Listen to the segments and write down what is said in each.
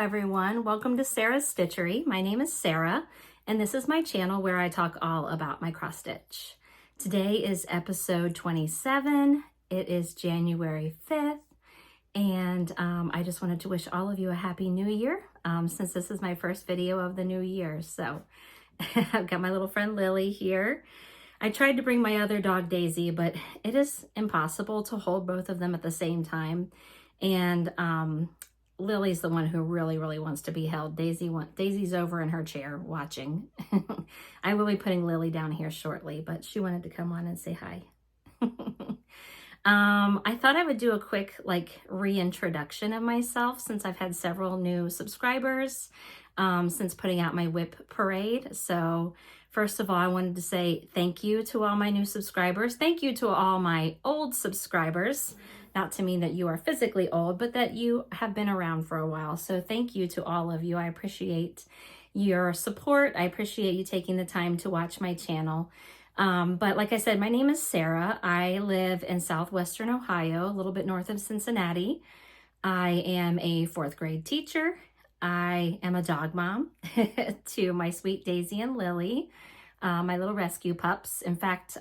everyone. Welcome to Sarah's Stitchery. My name is Sarah, and this is my channel where I talk all about my cross stitch. Today is episode 27. It is January 5th, and I just wanted to wish all of you a happy new year since this is my first video of the new year. So I've got my little friend Lily here. I tried to bring my other dog Daisy, but it is impossible to hold both of them at the same time. And Lily's the one who really wants to be held. Daisy's over in her chair watching. I will be putting Lily down here shortly, but she wanted to come on and say hi. I thought I would do a quick reintroduction of myself since I've had several new subscribers since putting out my whip parade. So first of all, I wanted to say thank you to all my new subscribers. Thank you to all my old subscribers. Not to mean that you are physically old, but that you have been around for a while. So thank you to all of you. I appreciate your support. I appreciate you taking the time to watch my channel. But like I said, my name is Sarah. I live in southwestern Ohio, a little bit north of Cincinnati. I am a 4th grade teacher. I am a dog mom to my sweet Daisy and Lily, my little rescue pups. In fact,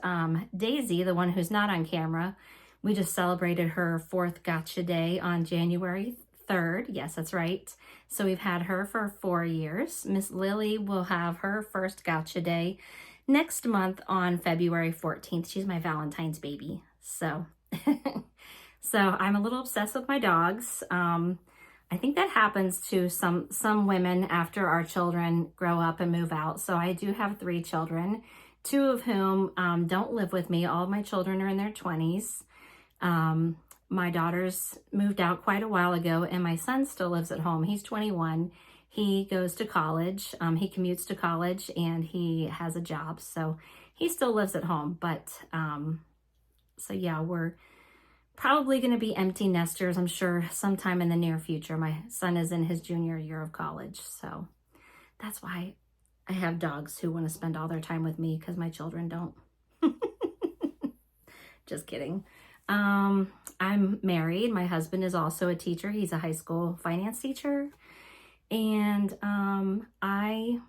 Daisy, the one who's not on camera, we just celebrated her 4th gotcha day on January 3rd. Yes, that's right. So we've had her for 4 years. Miss Lily will have her first gotcha day next month on February 14th. She's my Valentine's baby. So, so I'm a little obsessed with my dogs. I think that happens to some women after our children grow up and move out. So I do have 3 children, 2 of whom don't live with me. All of my children are in their 20s. My daughters moved out quite a while ago, and my son still lives at home. He's 21. He goes to college. He commutes to college, and he has a job, so he still lives at home. But so yeah, we're probably going to be empty nesters, I'm sure, sometime in the near future. My son is in his junior year of college, so that's why I have dogs who want to spend all their time with me, because my children don't. Just kidding. I'm married. My husband is also a teacher. He's a high school finance teacher. And I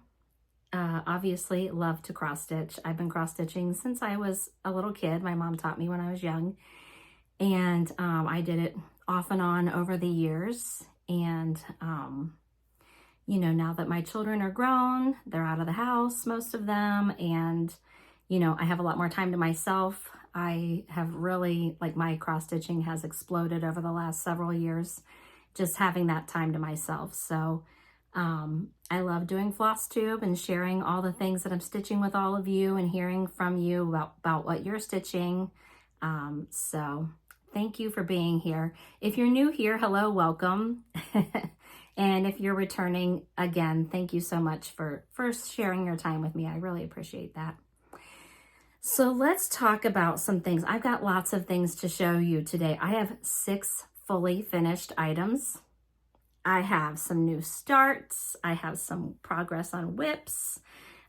obviously love to cross stitch. I've been cross stitching since I was a little kid. My mom taught me when I was young. And I did it off and on over the years. And, you know, now that my children are grown, they're out of the house, most of them. And, you know, I have a lot more time to myself. I have really, my cross stitching has exploded over the last several years, just having that time to myself. So I love doing Flosstube and sharing all the things that I'm stitching with all of you and hearing from you about what you're stitching. So thank you for being here. If you're new here, hello, welcome. And if you're returning, again, thank you so much for sharing your time with me. I really appreciate that. So let's talk about some things. I've got lots of things to show you today. I have 6 fully finished items. I have some new starts. I have some progress on whips.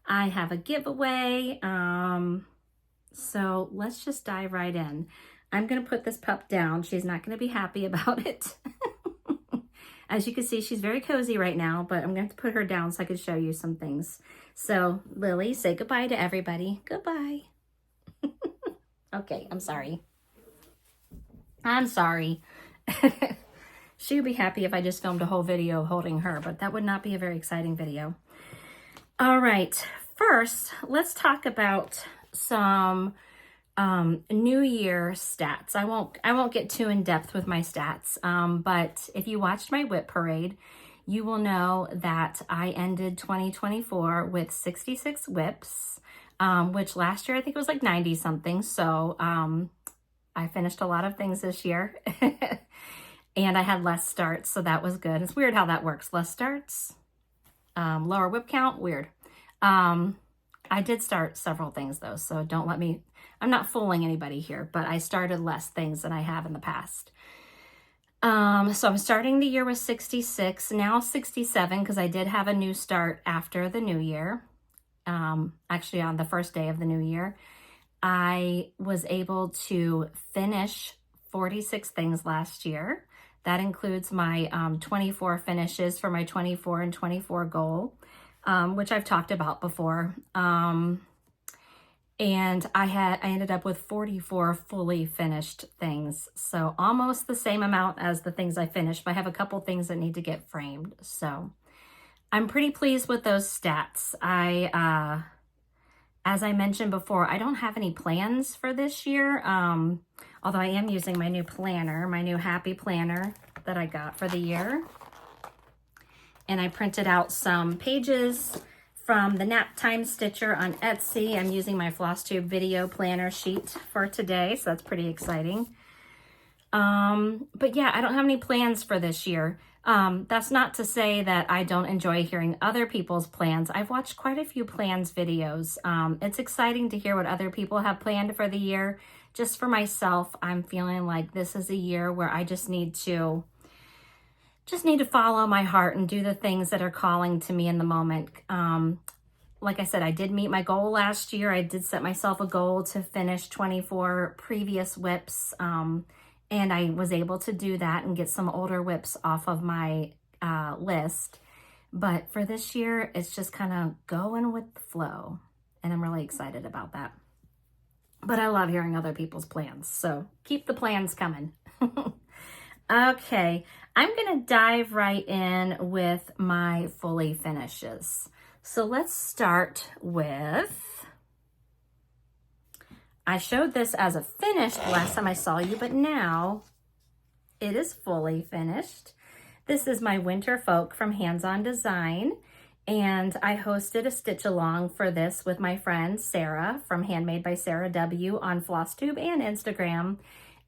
I have a giveaway. So let's just dive right in. I'm going to put this pup down. She's not going to be happy about it. As you can see, she's very cozy right now, but I'm going to have to put her down so I can show you some things. So Lily, say goodbye to everybody. Goodbye. Okay, I'm sorry. I'm sorry. She would be happy if I just filmed a whole video holding her, but that would not be a very exciting video. All right, first, let's talk about some New Year stats. I won't get too in depth with my stats, but if you watched my whip parade, you will know that I ended 2024 with 66 whips. Which last year I think it was 90 something. So I finished a lot of things this year and I had less starts. So that was good. It's weird how that works. Less starts, lower whip count, weird. I did start several things though. So don't let me, I'm not fooling anybody here, but I started less things than I have in the past. So I'm starting the year with 66, now 67, because I did have a new start after the new year. Actually on the first day of the new year, I was able to finish 46 things last year. That includes my 24 finishes for my 24 and 24 goal, which I've talked about before. And I ended up with 44 fully finished things. So almost the same amount as the things I finished, but I have a couple things that need to get framed. So I'm pretty pleased with those stats. As I mentioned before, I don't have any plans for this year. Although I am using my new planner, my new Happy Planner that I got for the year. And I printed out some pages from the Nap Time Stitcher on Etsy. I'm using my Flosstube video planner sheet for today, so that's pretty exciting. But yeah, I don't have any plans for this year. That's not to say that I don't enjoy hearing other people's plans. I've watched quite a few plans videos. It's exciting to hear what other people have planned for the year. Just for myself, I'm feeling like this is a year where I just need to follow my heart and do the things that are calling to me in the moment. Like I said, I did meet my goal last year. I did set myself a goal to finish 24 previous whips. And I was able to do that and get some older whips off of my list. But for this year, it's just kind of going with the flow. And I'm really excited about that. But I love hearing other people's plans. So keep the plans coming. Okay, I'm going to dive right in with my fully finishes. So let's start with, I showed this as a finished last time I saw you, but now it is fully finished. This is my Winter Folk from Hands On Design, and I hosted a stitch along for this with my friend Sarah from Handmade by Sarah W on Flosstube and Instagram.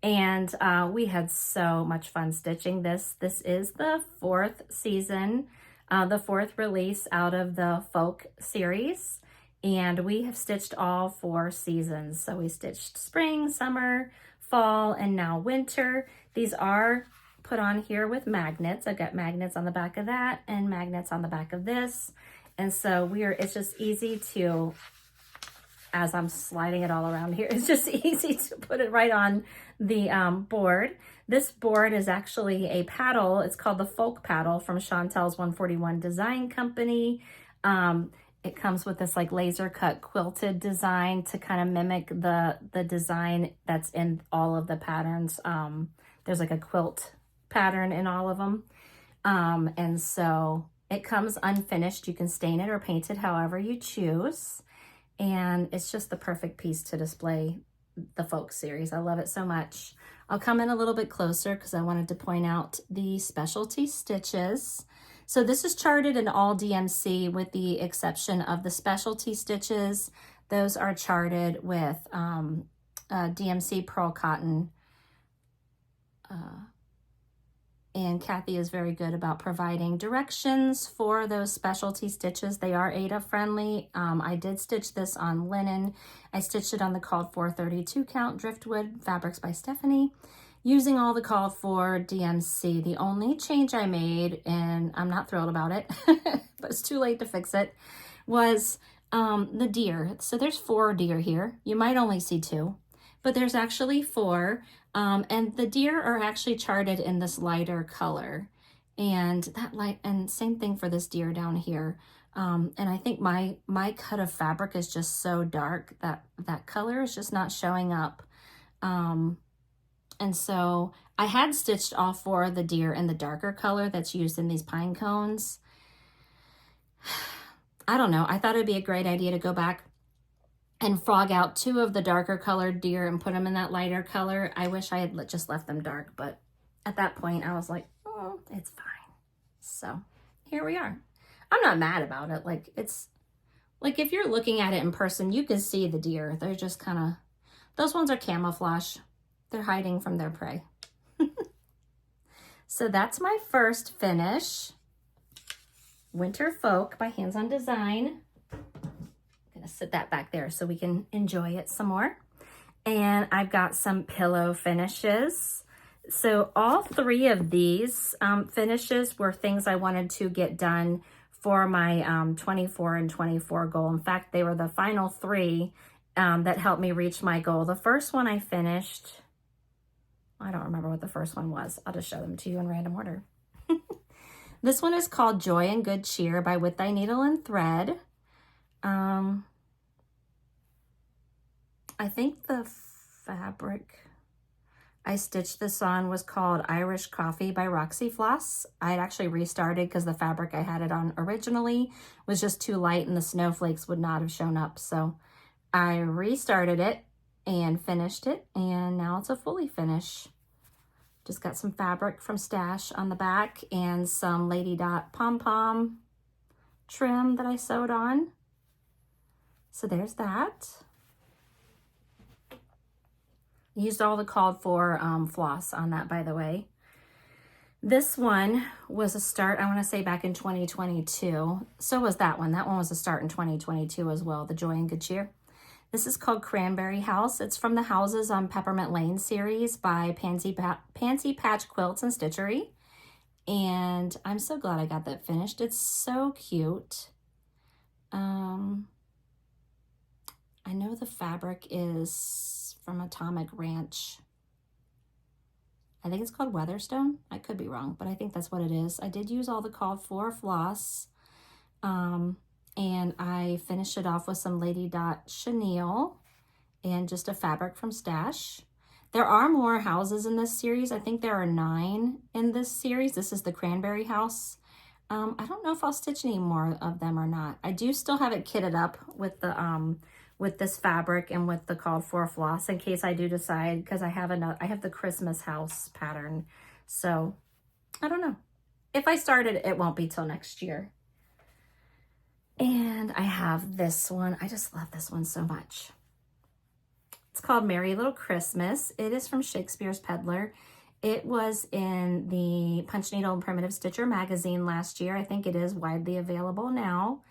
And we had so much fun stitching this. This is the 4th season, the 4th release out of the Folk series. And we have stitched all 4 seasons. So we stitched spring, summer, fall, and now winter. These are put on here with magnets. I've got magnets on the back of that and magnets on the back of this. And so it's just easy to, as I'm sliding it all around here, it's just easy to put it right on the board. This board is actually a paddle. It's called the Folk Paddle from Chantel's 141 Design Company. It comes with this like laser cut quilted design to kind of mimic the design that's in all of the patterns. There's like a quilt pattern in all of them. And so it comes unfinished. You can stain it or paint it however you choose. And it's just the perfect piece to display the Folk series. I love it so much. I'll come in a little bit closer because I wanted to point out the specialty stitches. So this is charted in all DMC with the exception of the specialty stitches. Those are charted with DMC Pearl Cotton. And Kathy is very good about providing directions for those specialty stitches. They are Ada friendly. I did stitch this on linen. I stitched it on the called for 32 count driftwood fabrics by Stephanie, using all the called for DMC. The only change I made, and I'm not thrilled about it, but it's too late to fix it, was the deer. So there's 4 deer here. You might only see 2, but there's actually 4. And the deer are actually charted in this lighter color, and same thing for this deer down here. And I think my cut of fabric is just so dark that that color is just not showing up. And so I had stitched all 4 of the deer in the darker color that's used in these pine cones. I don't know. I thought it'd be a great idea to go back and frog out 2 of the darker colored deer and put them in that lighter color. I wish I had just left them dark, but at that point I was like, oh, it's fine. So here we are. I'm not mad about it. Like, it's like if you're looking at it in person, you can see the deer. They're just kind of, those ones are camouflage. They're hiding from their prey. So that's my first finish. Winter Folk by Hands On Design. Sit that back there so we can enjoy it some more. And I've got some pillow finishes. So all 3 of these finishes were things I wanted to get done for my 24 and 24 goal. In fact, they were the final 3 that helped me reach my goal. The first one I finished I don't remember what the first one was. I'll just show them to you in random order. This one is called Joy and Good Cheer by With Thy Needle and Thread. I think the fabric I stitched this on was called Irish Coffee by Roxy Floss. I had actually restarted because the fabric I had it on originally was just too light and the snowflakes would not have shown up. So I restarted it and finished it, and now it's a fully finish. Just got some fabric from Stash on the back and some Lady Dot pom-pom trim that I sewed on. So there's that. Used all the called for floss on that, by the way. This one was a start, I want to say back in 2022. So was that one. That one was a start in 2022 as well, the Joy and Good Cheer. This is called Cranberry House. It's from the Houses on Peppermint Lane series by Pansy Patch Quilts and Stitchery. And I'm so glad I got that finished. It's so cute. I know the fabric is from Atomic Ranch. I think it's called Weatherstone. I could be wrong, but I think that's what it is. I did use all the called for floss. And I finished it off with some Lady Dot chenille and just a fabric from Stash. There are more houses in this series. I think there are 9 in this series. This is the Cranberry House. I don't know if I'll stitch any more of them or not. I do still have it kitted up with the with this fabric and with the called for floss in case I do decide, because I have the Christmas house pattern. So I don't know. If I start it, it won't be till next year. And I have this one. I just love this one so much. It's called Merry Little Christmas. It is from Shakespeare's Peddler. It was in the Punch Needle and Primitive Stitcher magazine last year. I think it is widely available now.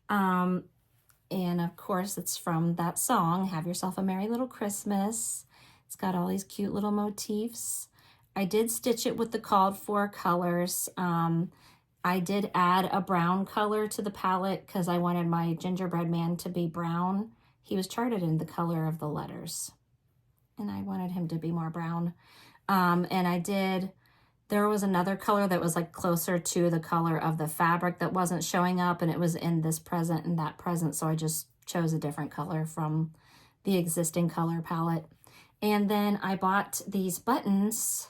And of course, it's from that song, Have Yourself a Merry Little Christmas. It's got all these cute little motifs. I did stitch it with the called for colors. I did add a brown color to the palette because I wanted my gingerbread man to be brown. He was charted in the color of the letters, and I wanted him to be more brown. And there was another color that was like closer to the color of the fabric that wasn't showing up, and it was in this present and that present, so I just chose a different color from the existing color palette. And then I bought these buttons.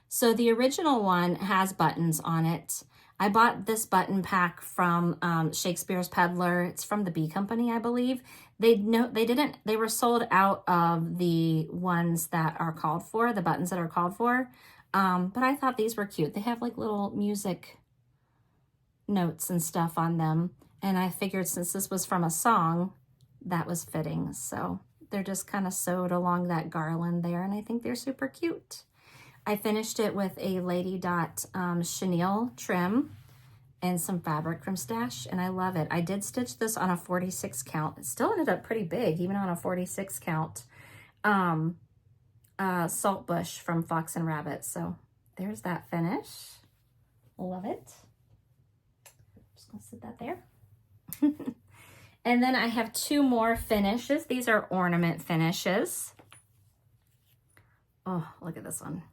So the original one has buttons on it. I bought this button pack from Shakespeare's Peddler. It's from the Bee Company, I believe. They were sold out of the ones that are called for, the buttons that are called for. But I thought these were cute. They have like little music notes and stuff on them. And I figured since this was from a song, that was fitting. So they're just kind of sewed along that garland there. And I think they're super cute. I finished it with a Lady Dot chenille trim and some fabric from Stash, and I love it. I did stitch this on a 46 count. It still ended up pretty big, even on a 46 count. Salt bush from Fox and Rabbit. So there's that finish. Love it. Just gonna sit that there. And then I have 2 more finishes. These are ornament finishes. Oh, look at this one.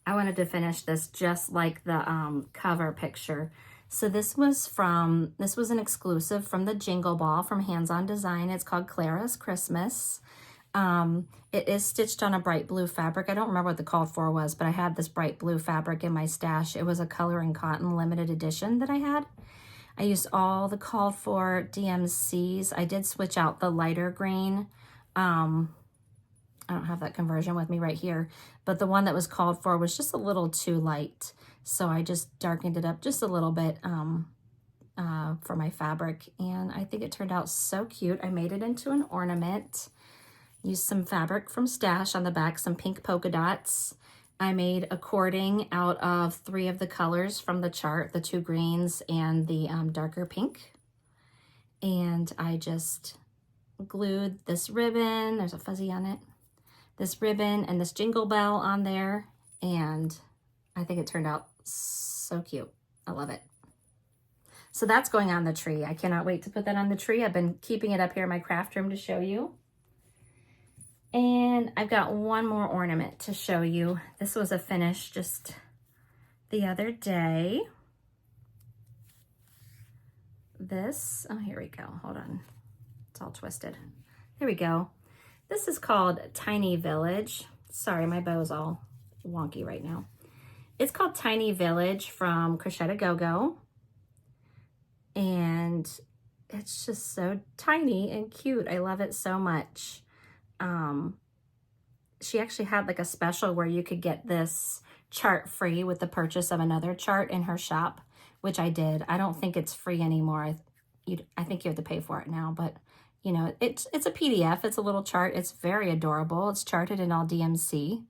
I wanted to finish this just like the cover picture. So this was an exclusive from the Jingle Ball from Hands On Design. It's called Clara's Christmas. It is stitched on a bright blue fabric. I don't remember what the called for was, but I had this bright blue fabric in my stash. It was a Color and Cotton limited edition that I had. I used all the called for DMCs. I did switch out the lighter green. I don't have that conversion with me right here, but the one that was called for was just a little too light. So I just darkened it up just a little bit for my fabric, and I think it turned out so cute. I made it into an ornament. Used some fabric from Stash on the back, some pink polka dots. I made a cording out of 3 of the colors from the chart, the 2 greens and the darker pink. And I just glued this ribbon, there's a fuzzy on it, this ribbon and this jingle bell on there, and I think it turned out so cute. I love it. So that's going on the tree. I cannot wait to put that on the tree. I've been keeping it up here in my craft room to show you. And I've got one more ornament to show you. This was a finish just the other day. This, oh, here we go. Hold on. It's all twisted. Here we go. This is called Tiny Village. Sorry, my bow's all wonky right now. It's called Tiny Village from Crocette Gogo. And it's just so tiny and cute. I love it so much. She actually had like a special where you could get this chart free with the purchase of another chart in her shop, which I did. I don't think it's free anymore. I think you have to pay for it now, but you know, it's a PDF. It's a little chart. It's very adorable. It's charted in all DMC.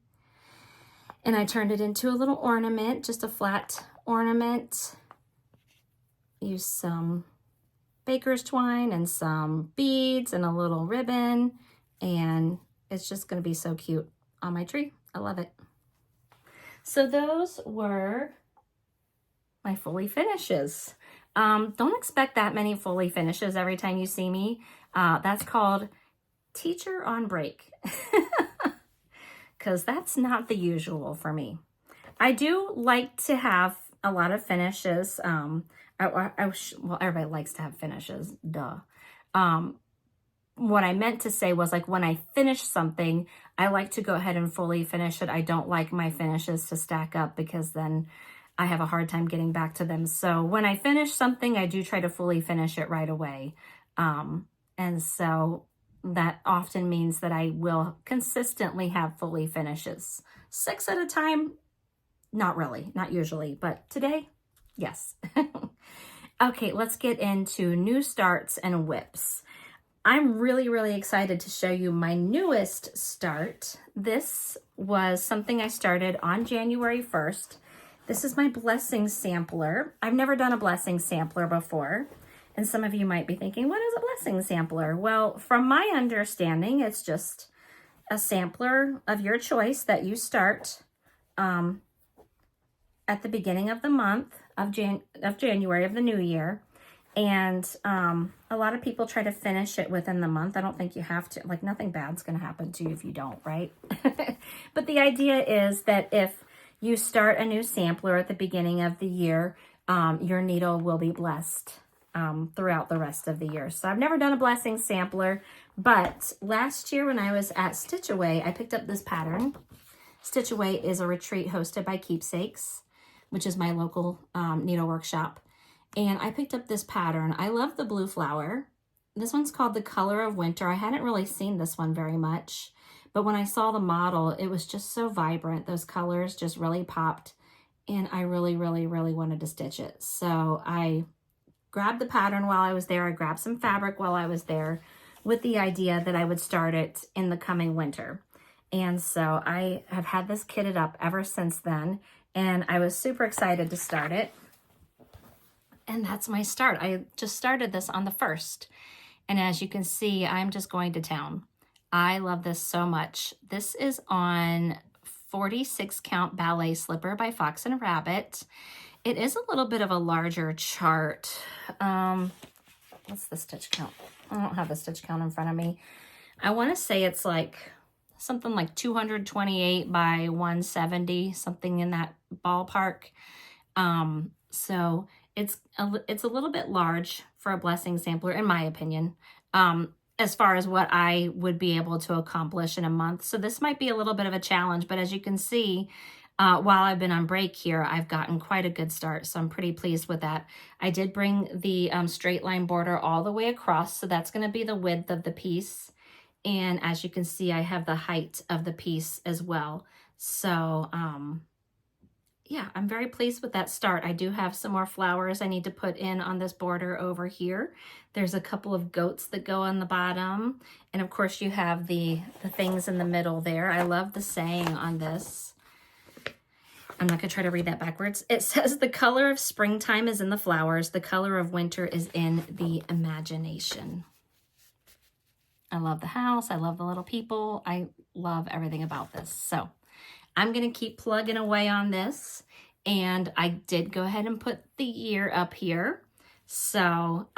And I turned it into a little ornament, just a flat ornament. Used some baker's twine and some beads and a little ribbon, and it's just going to be so cute on my tree. I love it. So those were my fully finishes. Don't expect that many fully finishes every time you see me. That's called teacher on break, because that's not the usual for me. I do like to have a lot of finishes. Well, everybody likes to have finishes, duh. What I meant to say was, like, when I finish something, I like to go ahead and fully finish it. I don't like my finishes to stack up because then I have a hard time getting back to them. So when I finish something, I do try to fully finish it right away. And so that often means that I will consistently have fully finishes. 6 at a time, not really, not usually, but today, yes. Okay, let's get into new starts and whips. I'm really, really excited to show you my newest start. This was something I started on January 1st. This is my blessing sampler. I've never done a blessing sampler before. And some of you might be thinking, what is a blessing sampler? Well, from my understanding, it's just a sampler of your choice that you start at the beginning of the month of January of the new year. And a lot of people try to finish it within the month. I don't think you have to, like, nothing bad's going to happen to you if you don't, right? But the idea is that if you start a new sampler at the beginning of the year, your needle will be blessed throughout the rest of the year. So I've never done a blessing sampler, but last year when I was at Stitchery, I picked up this pattern. Stitchery is a retreat hosted by Keepsakes, which is my local needlework shop. And I picked up this pattern. I love the blue flower. This one's called The Color of Winter. I hadn't really seen this one very much, but when I saw the model, it was just so vibrant. Those colors just really popped, and I really, really, really wanted to stitch it. So I grabbed the pattern while I was there. I grabbed some fabric while I was there with the idea that I would start it in the coming winter. And so I have had this kitted up ever since then, and I was super excited to start it. And that's my start. I just started this on the 1st. And as you can see, I'm just going to town. I love this so much. This is on 46 count ballet slipper by Fox and Rabbit. It is a little bit of a larger chart. What's the stitch count? I don't have the stitch count in front of me. I want to say it's like something like 228 by 170, something in that ballpark. So it's a little bit large for a blessing sampler, in my opinion, as far as what I would be able to accomplish in a month. So this might be a little bit of a challenge, but as you can see, while I've been on break here, I've gotten quite a good start. So I'm pretty pleased with that. I did bring the straight line border all the way across. So that's going to be the width of the piece. And as you can see, I have the height of the piece as well. So, yeah, I'm very pleased with that start. I do have some more flowers I need to put in on this border over here. There's a couple of goats that go on the bottom. And of course you have the things in the middle there. I love the saying on this. I'm not gonna try to read that backwards. It says, the color of springtime is in the flowers. The color of winter is in the imagination. I love the house. I love the little people. I love everything about this. So I'm going to keep plugging away on this, and I did go ahead and put the year up here. So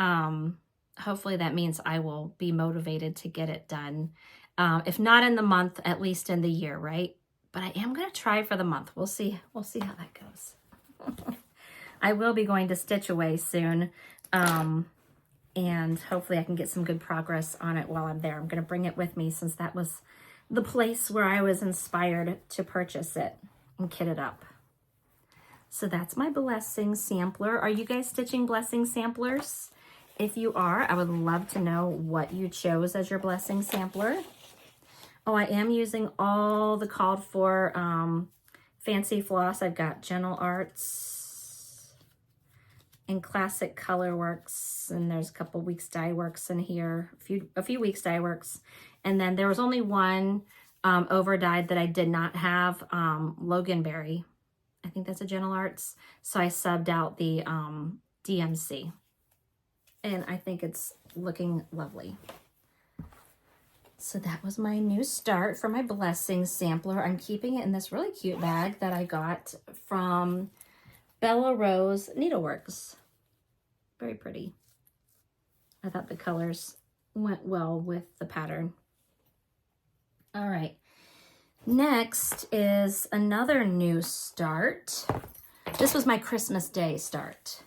hopefully that means I will be motivated to get it done. If not in the month, at least in the year, right? But I am going to try for the month. We'll see. We'll see how that goes. I will be going to Stitch Away soon. And hopefully I can get some good progress on it while I'm there. I'm going to bring it with me since that was the place where I was inspired to purchase it and kit it up. So that's my blessing sampler. Are you guys stitching blessing samplers? If you are, I would love to know what you chose as your blessing sampler. Oh, I am using all the called for fancy floss. I've got Gentle Arts and Classic Colorworks, and there's a couple Weeks Dye Works in here, a few Weeks Dye Works, and then there was only one over dyed that I did not have, Loganberry. I think that's a Gentle Arts, so I subbed out the DMC, and I think it's looking lovely. So that was my new start for my blessing sampler. I'm keeping it in this really cute bag that I got from Bella Rose Needleworks. Very pretty. I thought the colors went well with the pattern. All right. Next is another new start. This was my Christmas Day start.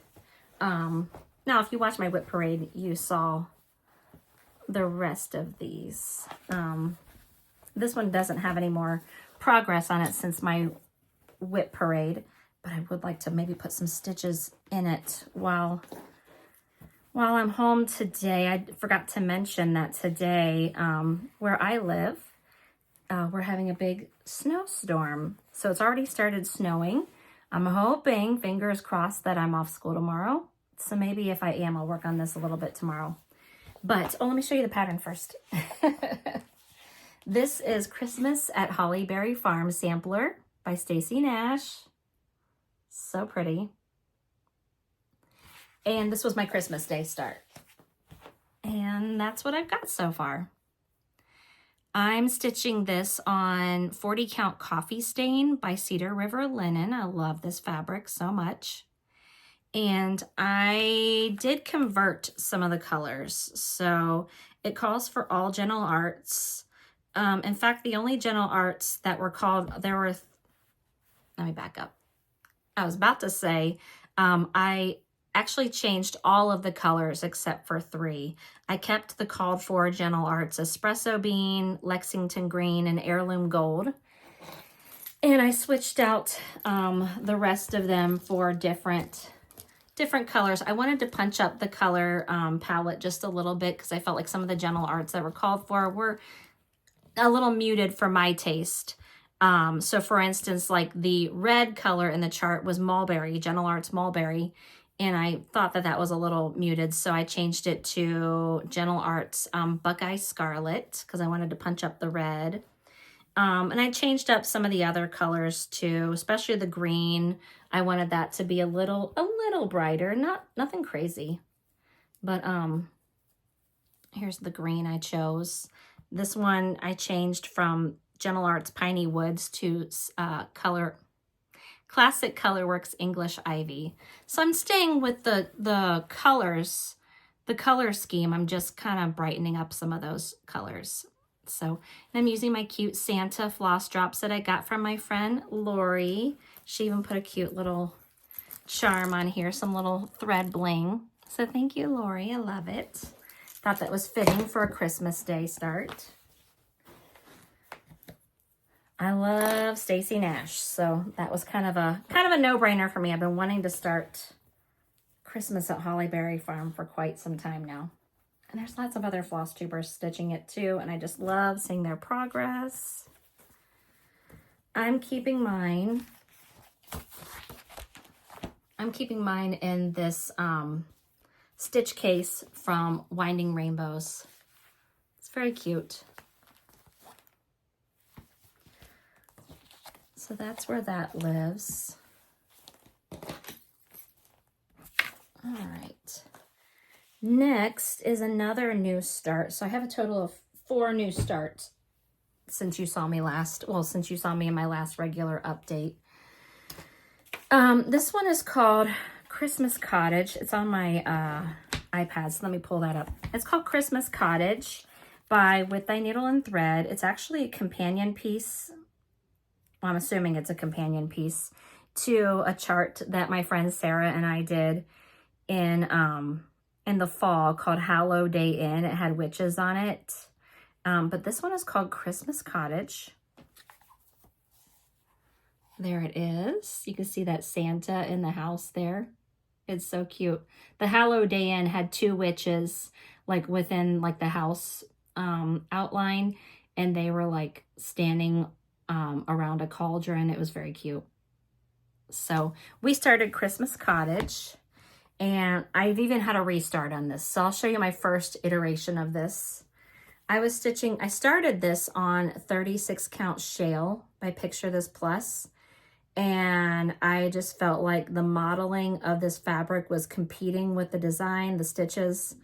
Now, if you watched my whip parade, you saw the rest of these. This one doesn't have any more progress on it since my whip parade, but I would like to maybe put some stitches in it while I'm home today. I forgot to mention that today, where I live, we're having a big snowstorm. So it's already started snowing. I'm hoping, fingers crossed, that I'm off school tomorrow. So maybe if I am, I'll work on this a little bit tomorrow. But, let me show you the pattern first. This is Christmas at Hollyberry Farm Sampler by Stacy Nash. So pretty. And this was my Christmas Day start. And that's what I've got so far. I'm stitching this on 40 Count Coffee Stain by Cedar River Linen. I love this fabric so much. And I did convert some of the colors. So it calls for all Gentle Arts. In fact, the only Gentle Arts that were called, let me back up. I was about to say, I actually changed all of the colors except for 3. I kept the called for Gentle Arts Espresso Bean, Lexington Green, and Heirloom Gold. And I switched out the rest of them for different colors. I wanted to punch up the color palette just a little bit because I felt like some of the Gentle Arts that were called for were a little muted for my taste. So for instance, like the red color in the chart was Mulberry, Gentle Arts Mulberry, and I thought that that was a little muted, so I changed it to Gentle Arts Buckeye Scarlet because I wanted to punch up the red. And I changed up some of the other colors too, especially the green. I wanted that to be a little brighter, nothing crazy. But here's the green I chose. This one I changed from Gentle Arts Piney Woods to Classic Colorworks English Ivy. So I'm staying with the colors, the color scheme. I'm just kind of brightening up some of those colors. So I'm using my cute Santa floss drops that I got from my friend Lori. She even put a cute little charm on here, some little thread bling. So thank you, Lori. I love it. Thought that was fitting for a Christmas Day start. I love Stacy Nash, so that was kind of a no-brainer for me. I've been wanting to start Christmas at Hollyberry Farm for quite some time now. And there's lots of other floss tubers stitching it too, and I just love seeing their progress. I'm keeping mine in this stitch case from Winding Rainbows. It's very cute. So that's where that lives. All right. Next is another new start. So I have a total of 4 new starts since you saw me since you saw me in my last regular update. This one is called Christmas Cottage. It's on my iPad, so let me pull that up. It's called Christmas Cottage by With Thy Needle and Thread. It's actually a companion piece. Well, I'm assuming it's a companion piece to a chart that my friend Sarah and I did in the fall called Hallow Day Inn. It had witches on it. But this one is called Christmas Cottage. There it is. You can see that Santa in the house there. It's so cute. The Hallow Day Inn had 2 witches like within like the house outline, and they were like standing around a cauldron. It was very cute. So we started Christmas Cottage, and I've even had a restart on this. So I'll show you my first iteration of this. I started this on 36 count shale by Picture This Plus. And I just felt like the modeling of this fabric was competing with the design, the stitches.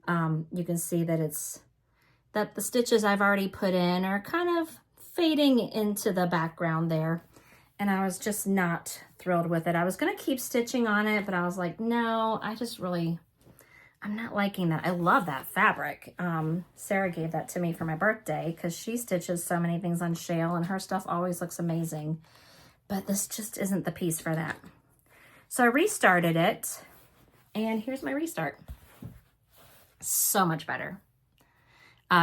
You can see that the stitches I've already put in are kind of fading into the background there. And I was just not thrilled with it. I was gonna keep stitching on it, but I was like, no, I'm not liking that. I love that fabric. Sarah gave that to me for my birthday because she stitches so many things on shale and her stuff always looks amazing. But this just isn't the piece for that. So I restarted it, and here's my restart. So much better.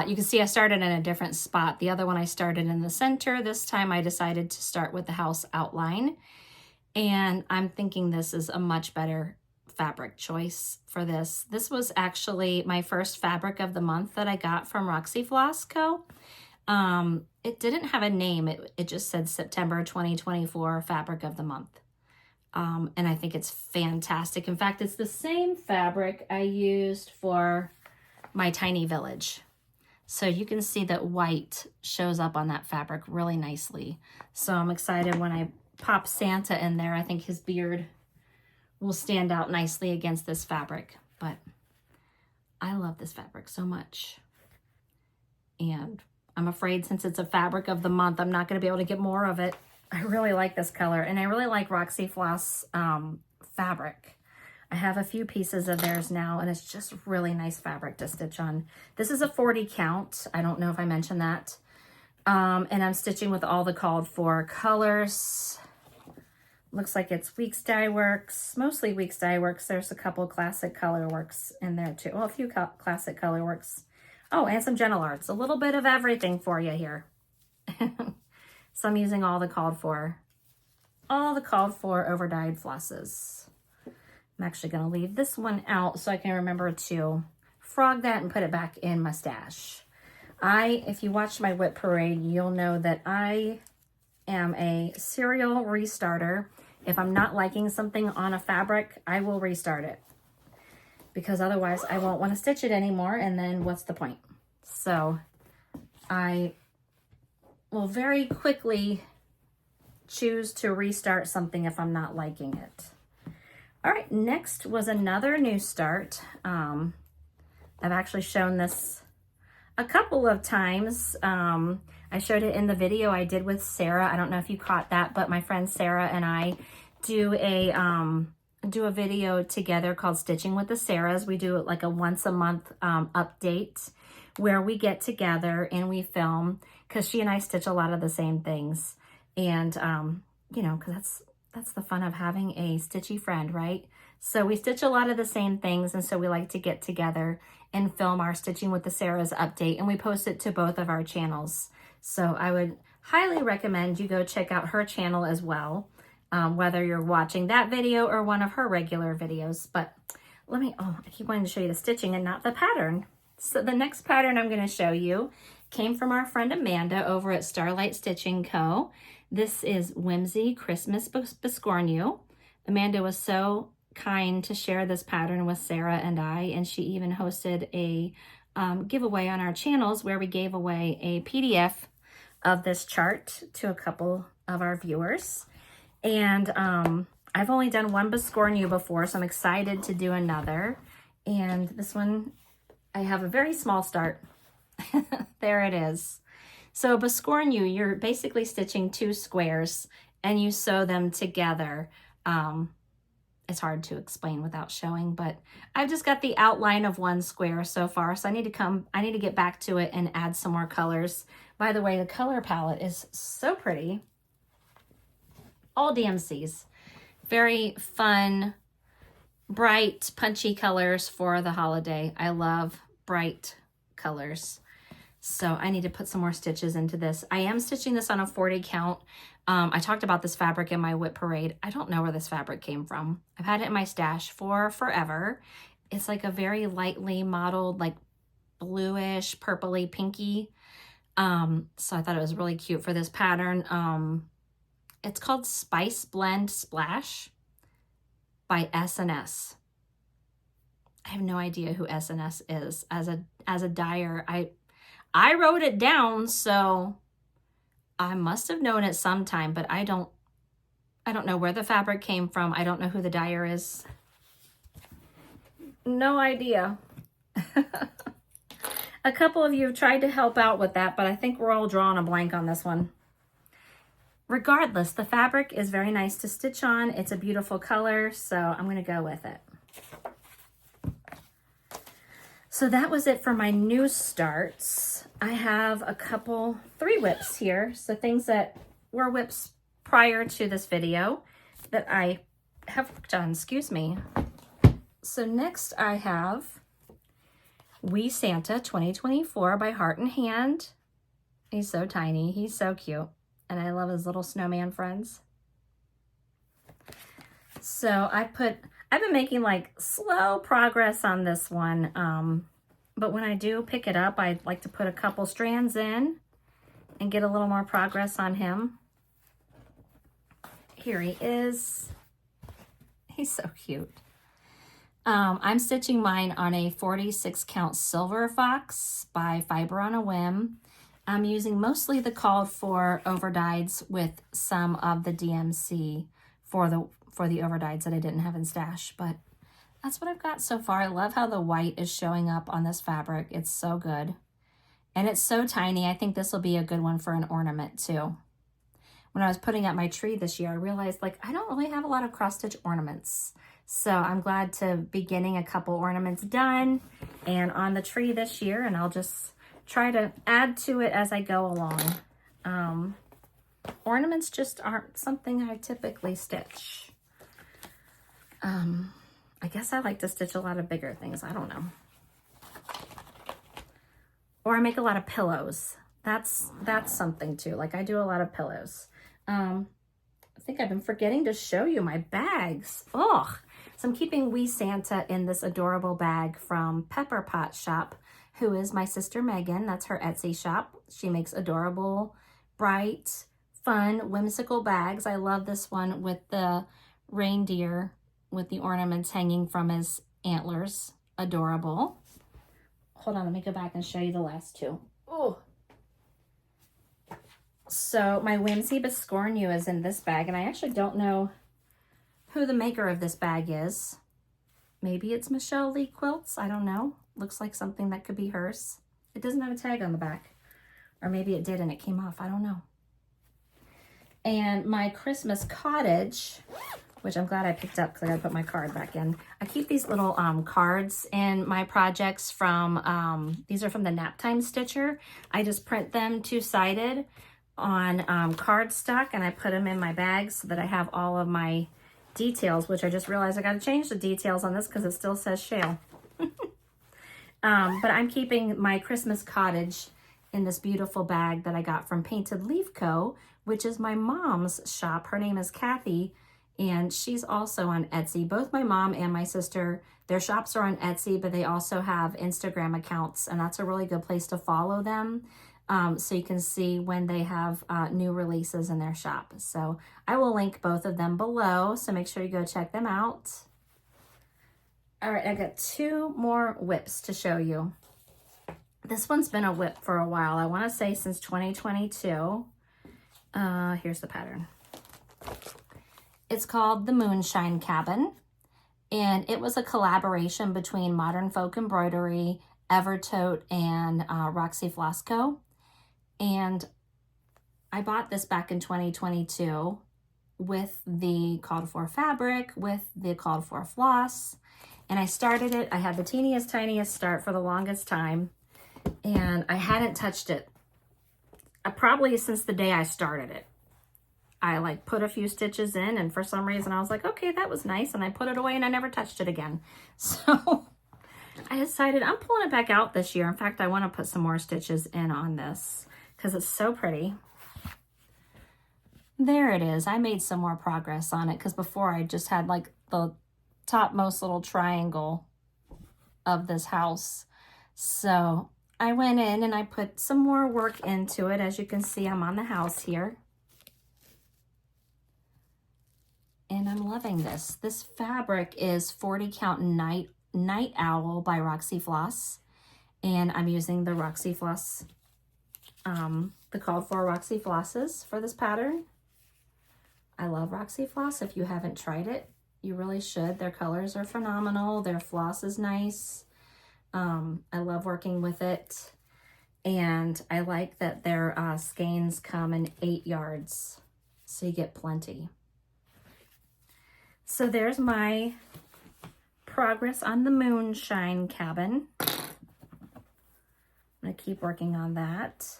You can see I started in a different spot. The other one I started in the center. This time I decided to start with the house outline, and I'm thinking this is a much better fabric choice for this. This was actually my first fabric of the month that I got from Roxy Floss Co. It didn't have a name. It just said September 2024 fabric of the month. And I think it's fantastic. In fact, it's the same fabric I used for my tiny village. So you can see that white shows up on that fabric really nicely. So I'm excited when I pop Santa in there. I think his beard will stand out nicely against this fabric. But I love this fabric so much. And I'm afraid since it's a fabric of the month, I'm not going to be able to get more of it. I really like this color, and I really like Roxy Floss fabric. I have a few pieces of theirs now, and it's just really nice fabric to stitch on. This is a 40 count. I don't know if I mentioned that. And I'm stitching with all the called for colors. Looks like it's Weeks Dye Works, mostly Weeks Dye Works. There's a couple classic color works in there too. Well, a few classic color works. Oh, and some Gentle Arts. A little bit of everything for you here. So I'm using all the called for over-dyed flosses. I'm actually going to leave this one out so I can remember to frog that and put it back in my stash. If you watched my whip parade, you'll know that I am a serial restarter. If I'm not liking something on a fabric, I will restart it, because otherwise I won't want to stitch it anymore, and then what's the point? So I will very quickly choose to restart something if I'm not liking it. All right, next was another new start. I've actually shown this a couple of times. I showed it in the video I did with Sarah. I don't know if you caught that, but my friend Sarah and I do a video together called Stitching with the Sarahs. We do like a once a month update where we get together and we film, because she and I stitch a lot of the same things. And, you know, because that's the fun of having a stitchy friend, right? So we stitch a lot of the same things, and so we like to get together and film our Stitching with the Sarahs update, and we post it to both of our channels. So I would highly recommend you go check out her channel as well, whether you're watching that video or one of her regular videos. But I keep wanting to show you the stitching and not the pattern. So the next pattern I'm going to show you came from our friend Amanda over at Starlight Stitching Co. This is Whimsy Christmas Biscornu. Amanda was so kind to share this pattern with Sarah and I, and she even hosted a giveaway on our channels where we gave away a PDF of this chart to a couple of our viewers. And I've only done one Biscornu before, so I'm excited to do another. And this one, I have a very small start. There it is. So Biscornu, you're basically stitching 2 squares and you sew them together it's hard to explain without showing, but I've just got the outline of one square so far. So I need to get back to it and add some more colors. By the way, the color palette is so pretty. All DMCs. Very fun, bright, punchy colors for the holiday. I love bright colors. So I need to put some more stitches into this. I am stitching this on a 40 count. I talked about this fabric in my whip parade. I don't know where this fabric came from. I've had it in my stash for forever. It's like a very lightly modeled, like bluish, purpley, pinky. So I thought it was really cute for this pattern. It's called Spice Blend Splash by S&S. I have no idea who S&S is. As a dyer, I wrote it down, so I must have known it sometime, but I don't know where the fabric came from. I don't know who the dyer is. No idea. A couple of you have tried to help out with that, but I think we're all drawing a blank on this one. Regardless, the fabric is very nice to stitch on. It's a beautiful color, so I'm going to go with it. So that was it for my new starts. I have three whips here. So things that were whips prior to this video that I have worked on, excuse me. So next I have Wee Santa 2024 by Heart and Hand. He's so tiny, he's so cute. And I love his little snowman friends. So I've been making like slow progress on this one. But when I do pick it up, I like to put a couple strands in and get a little more progress on him. Here he is. He's so cute. I'm stitching mine on a 46 count Silver Fox by Fiber on a Whim. I'm using mostly the called for overdyes with some of the DMC for the overdyes that I didn't have in stash, but that's what I've got so far. I love how the white is showing up on this fabric. It's so good. And it's so tiny. I think this will be a good one for an ornament too. When I was putting up my tree this year, I realized like I don't really have a lot of cross stitch ornaments. So I'm glad to be getting a couple ornaments done and on the tree this year, and I'll just try to add to it as I go along. Ornaments just aren't something I typically stitch. I guess I like to stitch a lot of bigger things. I don't know. Or I make a lot of pillows. That's something too. Like I do a lot of pillows. I think I've been forgetting to show you my bags. Ugh. So I'm keeping Wee Santa in this adorable bag from Pepper Pot Shop, who is my sister Megan. That's her Etsy shop. She makes adorable, bright, fun, whimsical bags. I love this one with the reindeer with the ornaments hanging from his antlers. Adorable. Hold on, let me go back and show you the last two. Oh. So my Whimsy Biscornu is in this bag, and I actually don't know who the maker of this bag is. Maybe it's Michelle Lee Quilts. I don't know. Looks like something that could be hers. It doesn't have a tag on the back. Or maybe it did and it came off. I don't know. And my Christmas Cottage, which I'm glad I picked up because I gotta put my card back in. I keep these little cards in my projects from, these are from the Naptime Stitcher. I just print them two-sided on cardstock, and I put them in my bag so that I have all of my details, which I just realized I gotta change the details on this because it still says shale. But I'm keeping my Christmas Cottage in this beautiful bag that I got from Painted Leaf Co., which is my mom's shop. Her name is Kathy, and she's also on Etsy. Both my mom and my sister, their shops are on Etsy, but they also have Instagram accounts, and that's a really good place to follow them. So you can see when they have new releases in their shop. So I will link both of them below, so make sure you go check them out. All right, I got two more whips to show you. This one's been a whip for a while. I want to say since 2022. Here's the pattern. It's called the Moonshine Cabin, and it was a collaboration between Modern Folk Embroidery, Evertote, and Roxy Flosco. And I bought this back in 2022, with the called for fabric, with the called for floss. And I started it. I had the teeniest, tiniest start for the longest time. And I hadn't touched it probably since the day I started it. I like put a few stitches in, and for some reason I was like, okay, that was nice. And I put it away and I never touched it again. So I decided I'm pulling it back out this year. In fact, I want to put some more stitches in on this because it's so pretty. There it is. I made some more progress on it because before I just had like the topmost little triangle of this house. So I went in and I put some more work into it. As you can see, I'm on the house here. And I'm loving this. This fabric is 40 Count Night Owl by Roxy Floss. And I'm using the Roxy Floss, the called for Roxy Flosses for this pattern. I love Roxy Floss. If you haven't tried it, you really should. Their colors are phenomenal. Their floss is nice. I love working with it. And I like that their skeins come in 8 yards. So you get plenty. So there's my progress on the Moonshine cabin. I'm going to keep working on that.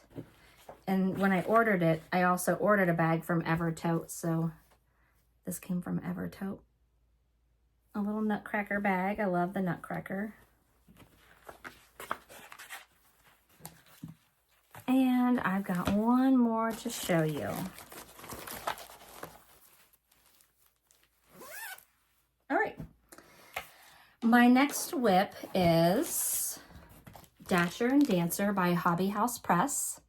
And when I ordered it, I also ordered a bag from Evertote. So this came from Evertote. A little nutcracker bag. I love the nutcracker. And I've got one more to show you. All right. My next whip is Dasher and Dancer by Hobby House Press.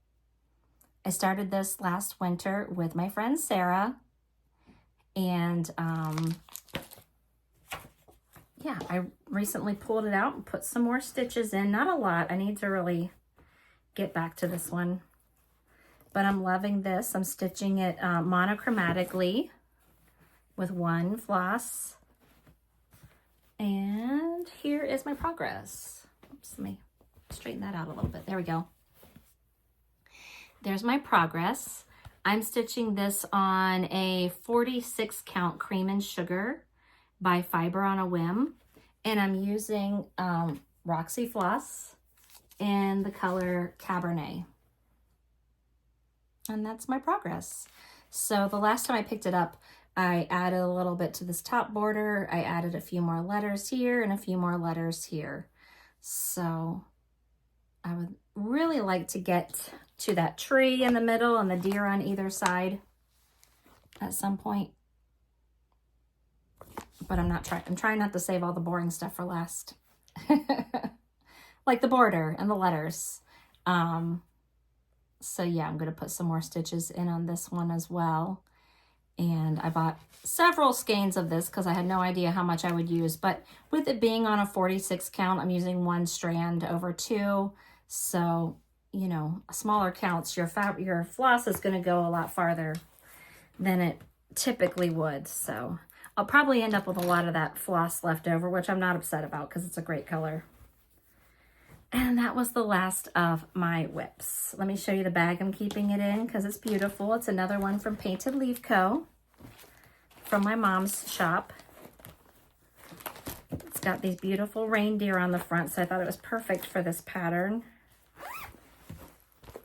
I started this last winter with my friend Sarah. And yeah, I recently pulled it out and put some more stitches in. Not a lot. I need to really get back to this one. But I'm loving this. I'm stitching it monochromatically with one floss. And here is my progress. Oops, let me straighten that out a little bit. There we go. There's my progress. I'm stitching this on a 46 count Cream and Sugar by Fiber on a Whim. And I'm using Roxy Floss in the color Cabernet. And that's my progress. So the last time I picked it up, I added a little bit to this top border. I added a few more letters here and a few more letters here. So I would really like to get to that tree in the middle and the deer on either side at some point. But I'm trying not to save all the boring stuff for last. Like the border and the letters. So yeah, I'm going to put some more stitches in on this one as well. And I bought several skeins of this because I had no idea how much I would use. But with it being on a 46 count, I'm using one strand over 2. So, you know, smaller counts, your floss is going to go a lot farther than it typically would. So I'll probably end up with a lot of that floss left over, which I'm not upset about because it's a great color. And that was the last of my whips. Let me show you the bag I'm keeping it in because it's beautiful. It's another one from Painted Leaf Co. from my mom's shop. It's got these beautiful reindeer on the front, so I thought it was perfect for this pattern.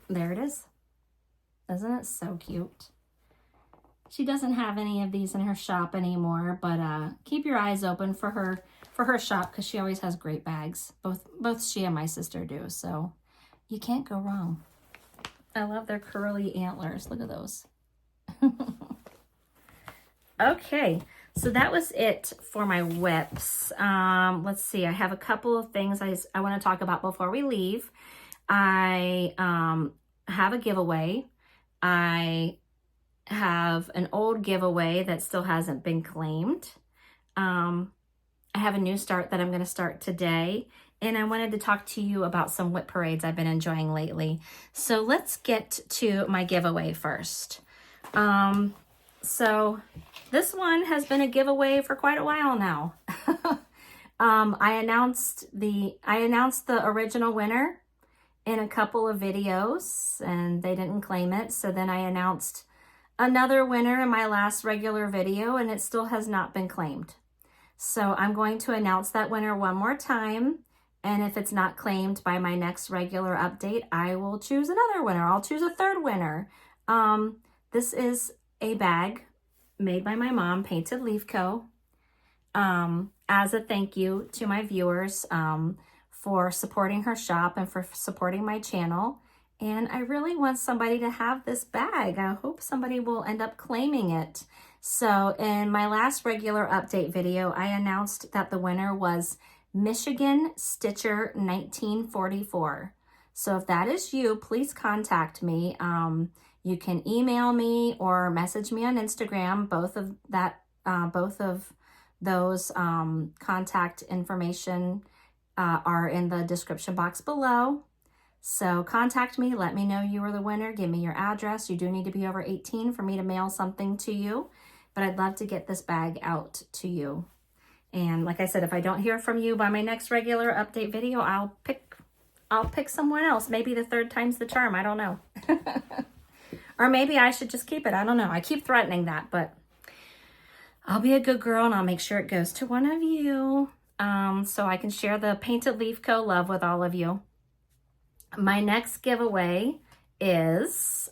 There it is. Isn't it so cute? She doesn't have any of these in her shop anymore, but keep your eyes open for her shop because she always has great bags. Both she and my sister do, so you can't go wrong. I love their curly antlers. Look at those. Okay, so that was it for my whips. Let's see. I have a couple of things I want to talk about before we leave. I have a giveaway. I have an old giveaway that still hasn't been claimed. I have a new start that I'm going to start today, and I wanted to talk to you about some whip parades I've been enjoying lately. So let's get to my giveaway first. So this one has been a giveaway for quite a while now. I announced the original winner in a couple of videos, and they didn't claim it. So then I announced another winner in my last regular video, and it still has not been claimed. So I'm going to announce that winner one more time. And if it's not claimed by my next regular update, I will choose another winner. I'll choose a third winner. This is a bag made by my mom, Painted Leaf Co. As a thank you to my viewers for supporting her shop and for supporting my channel. And I really want somebody to have this bag. I hope somebody will end up claiming it. So in my last regular update video, I announced that the winner was Michigan Stitcher 1944. So if that is you, please contact me. You can email me or message me on Instagram. Both of those contact information are in the description box below. So contact me, let me know you were the winner, give me your address. You do need to be over 18 for me to mail something to you, but I'd love to get this bag out to you. And like I said, if I don't hear from you by my next regular update video, I'll pick someone else. Maybe the third time's the charm, I don't know. Or maybe I should just keep it, I don't know. I keep threatening that, but I'll be a good girl and I'll make sure it goes to one of you. So I can share the Painted Leaf Co. love with all of you. My next giveaway is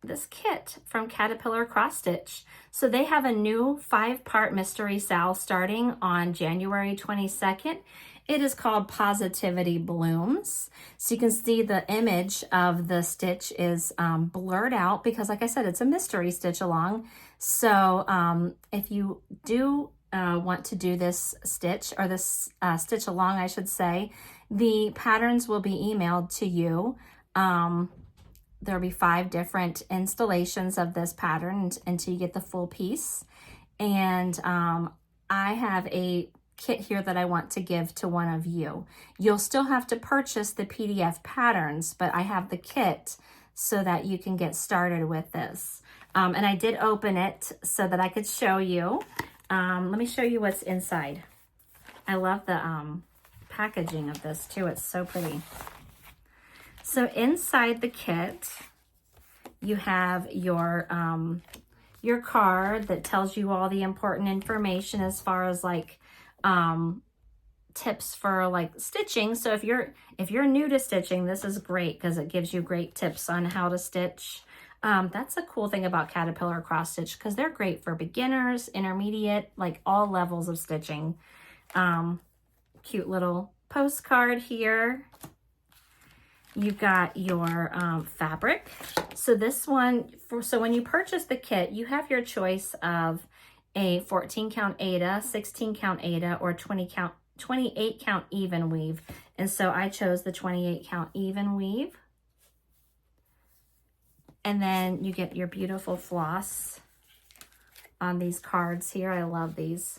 this kit from Caterpillar Cross Stitch. So they have a new 5-part mystery SAL starting on January 22nd. It is called Positivity Blooms. So you can see the image of the stitch is blurred out because, like I said, it's a mystery stitch along. So if you do want to do this stitch, or this stitch along, I should say, the patterns will be emailed to you. There'll be 5 different installations of this pattern until you get the full piece. And I have a kit here that I want to give to one of you. You'll still have to purchase the PDF patterns, but I have the kit so that you can get started with this. And I did open it so that I could show you. Let me show you what's inside. I love the packaging of this too. It's so pretty. So inside the kit, you have your card that tells you all the important information as far as like tips for like stitching. So if you're new to stitching, this is great because it gives you great tips on how to stitch. That's a cool thing about Caterpillar Cross Stitch because they're great for beginners, intermediate, like all levels of stitching. Cute little postcard here. You've got your fabric. So this one, so when you purchase the kit, you have your choice of a 14 count Aida, 16 count Aida, or 28 count even weave. And so I chose the 28 count even weave. And then you get your beautiful floss on these cards here. I love these.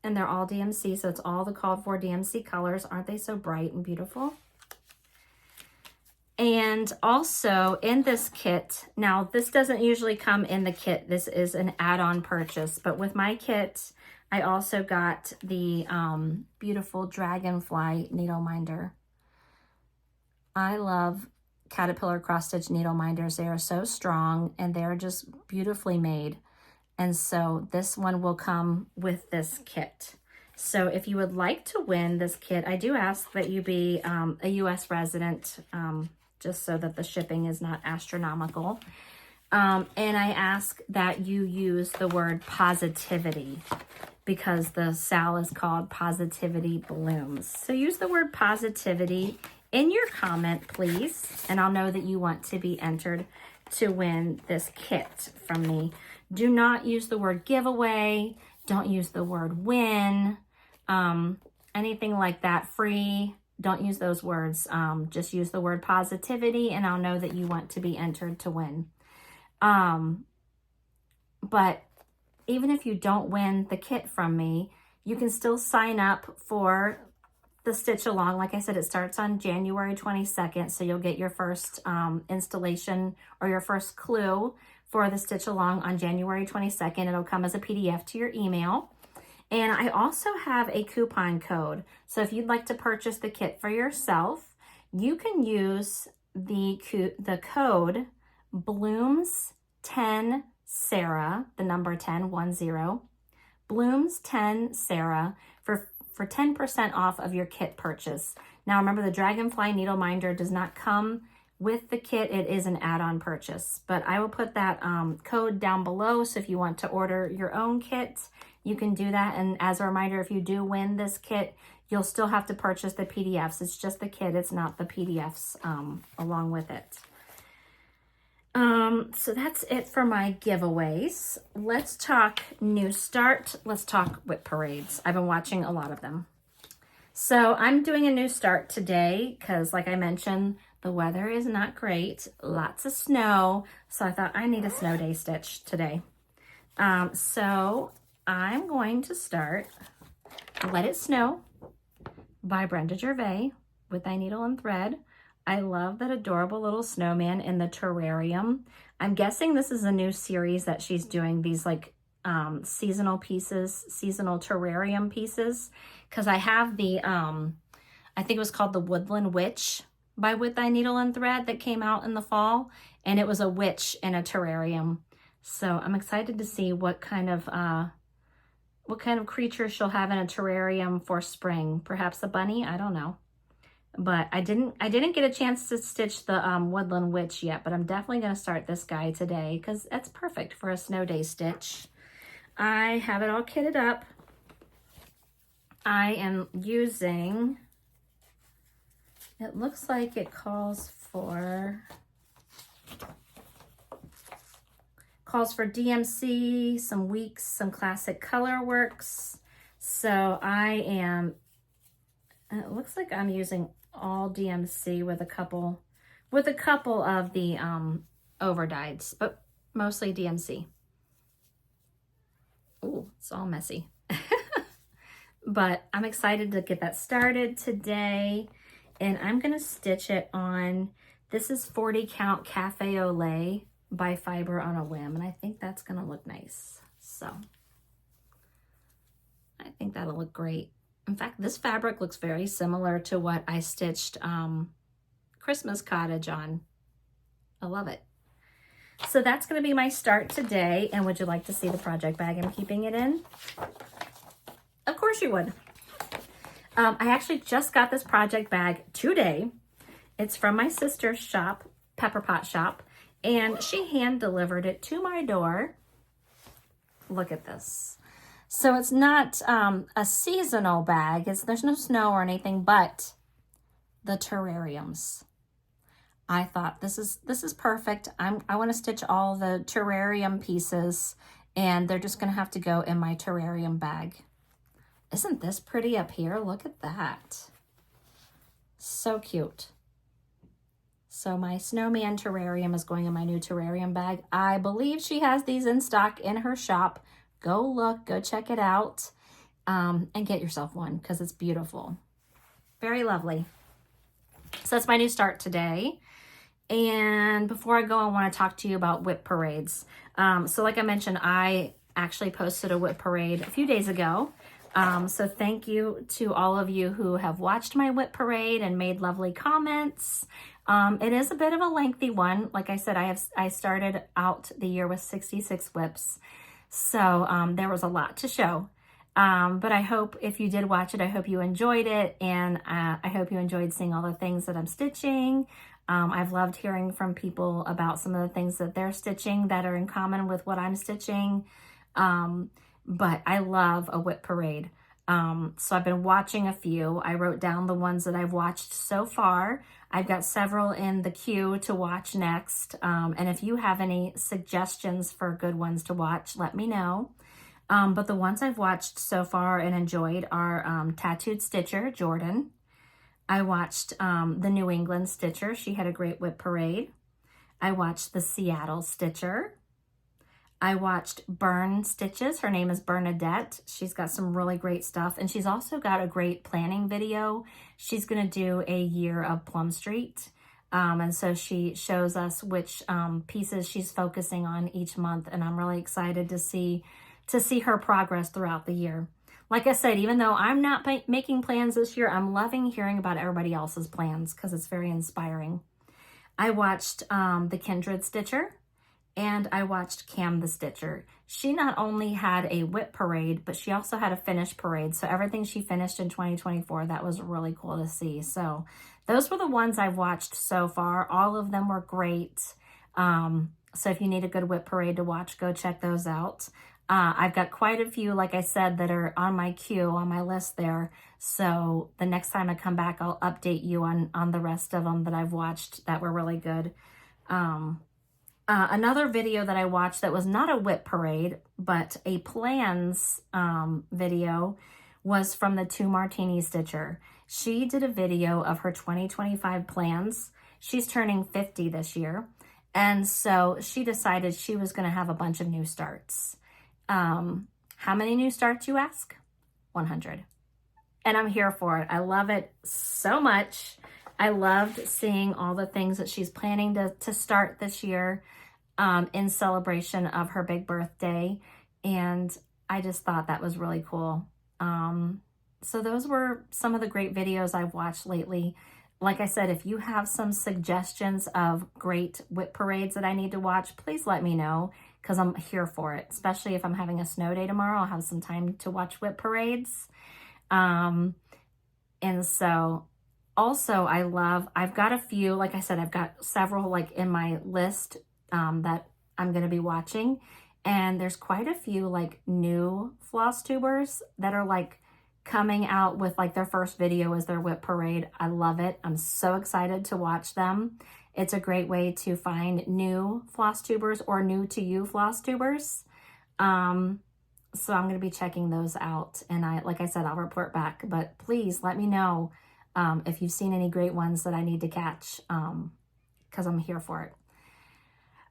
And they're all DMC, so it's all the called for DMC colors. Aren't they so bright and beautiful? And also in this kit, now this doesn't usually come in the kit. This is an add-on purchase. But with my kit, I also got the beautiful Dragonfly needle minder. I love Caterpillar Cross Stitch needle minders. They are so strong and they're just beautifully made. And so this one will come with this kit. So if you would like to win this kit, I do ask that you be a US resident, just so that the shipping is not astronomical. And I ask that you use the word positivity because the SAL is called Positivity Blooms. So use the word positivity in your comment, please, and I'll know that you want to be entered to win this kit from me. Do not use the word giveaway. Don't use the word win. Anything like that, free. Don't use those words. Just use the word positivity, and I'll know that you want to be entered to win. But even if you don't win the kit from me, you can still sign up for the stitch along. Like I said, it starts on January 22nd, so you'll get your first installation or your first clue for the stitch along on January 22nd. It'll come as a PDF to your email. And I also have a coupon code. So if you'd like to purchase the kit for yourself, you can use the code Blooms 10 Sarah, the number 10, 10, Blooms 10 Sarah for 10% off of your kit purchase. Now remember, the Dragonfly Needle Minder does not come with the kit. It is an add-on purchase, but I will put that code down below. So if you want to order your own kit, you can do that. And as a reminder, if you do win this kit, you'll still have to purchase the PDFs. It's just the kit. It's not the PDFs along with it. So that's it for my giveaways. Let's talk New Start. Let's talk whip parades. I've been watching a lot of them. So I'm doing a New Start today because, like I mentioned, the weather is not great. Lots of snow. So I thought I need a snow day stitch today. So I'm going to start Let It Snow by Brenda Gervais with Thy Needle and Thread. I love that adorable little snowman in the terrarium. I'm guessing this is a new series that she's doing, these like seasonal pieces, seasonal terrarium pieces, because I have the, I think it was called The Woodland Witch by With Thy Needle and Thread that came out in the fall, and it was a witch in a terrarium. So I'm excited to see what kind of creature she'll have in a terrarium for spring. Perhaps a bunny, I don't know. But I didn't get a chance to stitch the Woodland Witch yet, but I'm definitely going to start this guy today because that's perfect for a snow day stitch. I have it all kitted up. I am using, it looks like it calls for DMC, some weeks, some classic color works. So it looks like I'm using all DMC with a couple of the overdyes, but mostly DMC. Ooh, it's all messy. But I'm excited to get that started today, and I'm gonna stitch it on, this is 40 count Cafe au Lait by Fiber on a Whim, and I think that's gonna look nice. So I think that'll look great. In fact, this fabric looks very similar to what I stitched Christmas Cottage on. I love it. So that's going to be my start today. And would you like to see the project bag I'm keeping it in? Of course you would. I actually just got this project bag today. It's from my sister's shop, Pepper Pot Shop, and she hand delivered it to my door. Look at this. So it's not a seasonal bag. There's no snow or anything, but the terrariums. I thought this is perfect. I want to stitch all the terrarium pieces, and they're just going to have to go in my terrarium bag. Isn't this pretty up here? Look at that. So cute. So my snowman terrarium is going in my new terrarium bag. I believe she has these in stock in her shop. Go look, go check it out, and get yourself one because it's beautiful. Very lovely. So that's my new start today. And before I go, I want to talk to you about whip parades. So like I mentioned, I actually posted a whip parade a few days ago. So thank you to all of you who have watched my whip parade and made lovely comments. It is a bit of a lengthy one. Like I said, I started out the year with 66 whips. So there was a lot to show, but I hope if you did watch it, I hope you enjoyed it, and I hope you enjoyed seeing all the things that I'm stitching. I've loved hearing from people about some of the things that they're stitching that are in common with what I'm stitching, but I love a whip parade. So I've been watching a few. I wrote down the ones that I've watched so far. I've got several in the queue to watch next. And if you have any suggestions for good ones to watch, let me know. But the ones I've watched so far and enjoyed are Tattooed Stitcher, Jordan. I watched the New England Stitcher. She had a great whip parade. I watched the Seattle Stitcher. I watched Burn Stitches. Her name is Bernadette. She's got some really great stuff. And she's also got a great planning video. She's going to do a year of Plum Street. And so she shows us which pieces she's focusing on each month. And I'm really excited to see her progress throughout the year. Like I said, even though I'm not making plans this year, I'm loving hearing about everybody else's plans because it's very inspiring. I watched the Kindred Stitcher, and I watched Cam the Stitcher. She not only had a whip parade, but she also had a finish parade. So everything she finished in 2024, that was really cool to see. So those were the ones I've watched so far. All of them were great. So if you need a good whip parade to watch, go check those out. I've got quite a few, like I said, that are on my queue, on my list there. So the next time I come back, I'll update you on the rest of them that I've watched that were really good. Another video that I watched that was not a whip parade, but a plans video was from the Two Martini Stitcher. She did a video of her 2025 plans. She's turning 50 this year. And so she decided she was going to have a bunch of new starts. How many new starts, you ask? 100. And I'm here for it. I love it so much. I loved seeing all the things that she's planning to start this year in celebration of her big birthday. And I just thought that was really cool. So those were some of the great videos I've watched lately. Like I said, if you have some suggestions of great whip parades that I need to watch, please let me know, because I'm here for it. Especially if I'm having a snow day tomorrow, I'll have some time to watch whip parades. And so also I've got a few, like I said, I've got several like in my list that I'm going to be watching. And there's quite a few like new Flosstubers that are like coming out with like their first video as their whip parade. I love it. I'm so excited to watch them. It's a great way to find new Flosstubers or new to you Flosstubers. So I'm going to be checking those out. And like I said, I'll report back, but please let me know if you've seen any great ones that I need to catch, because I'm here for it.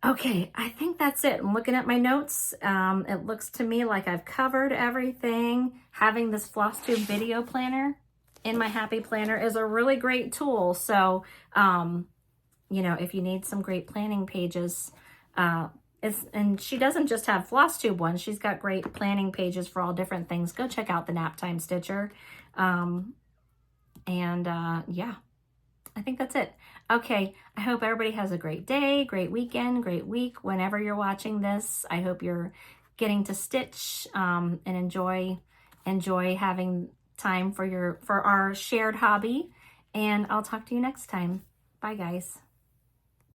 Okay, I think that's it. I'm looking at my notes. It looks to me like I've covered everything. Having this Flosstube video planner in my Happy Planner is a really great tool. So, you know, if you need some great planning pages, and she doesn't just have Flosstube ones. She's got great planning pages for all different things. Go check out the Naptime Stitcher. Yeah, I think that's it. Okay, I hope everybody has a great day, great weekend, great week. Whenever you're watching this, I hope you're getting to stitch and enjoy having time for our shared hobby. And I'll talk to you next time. Bye, guys.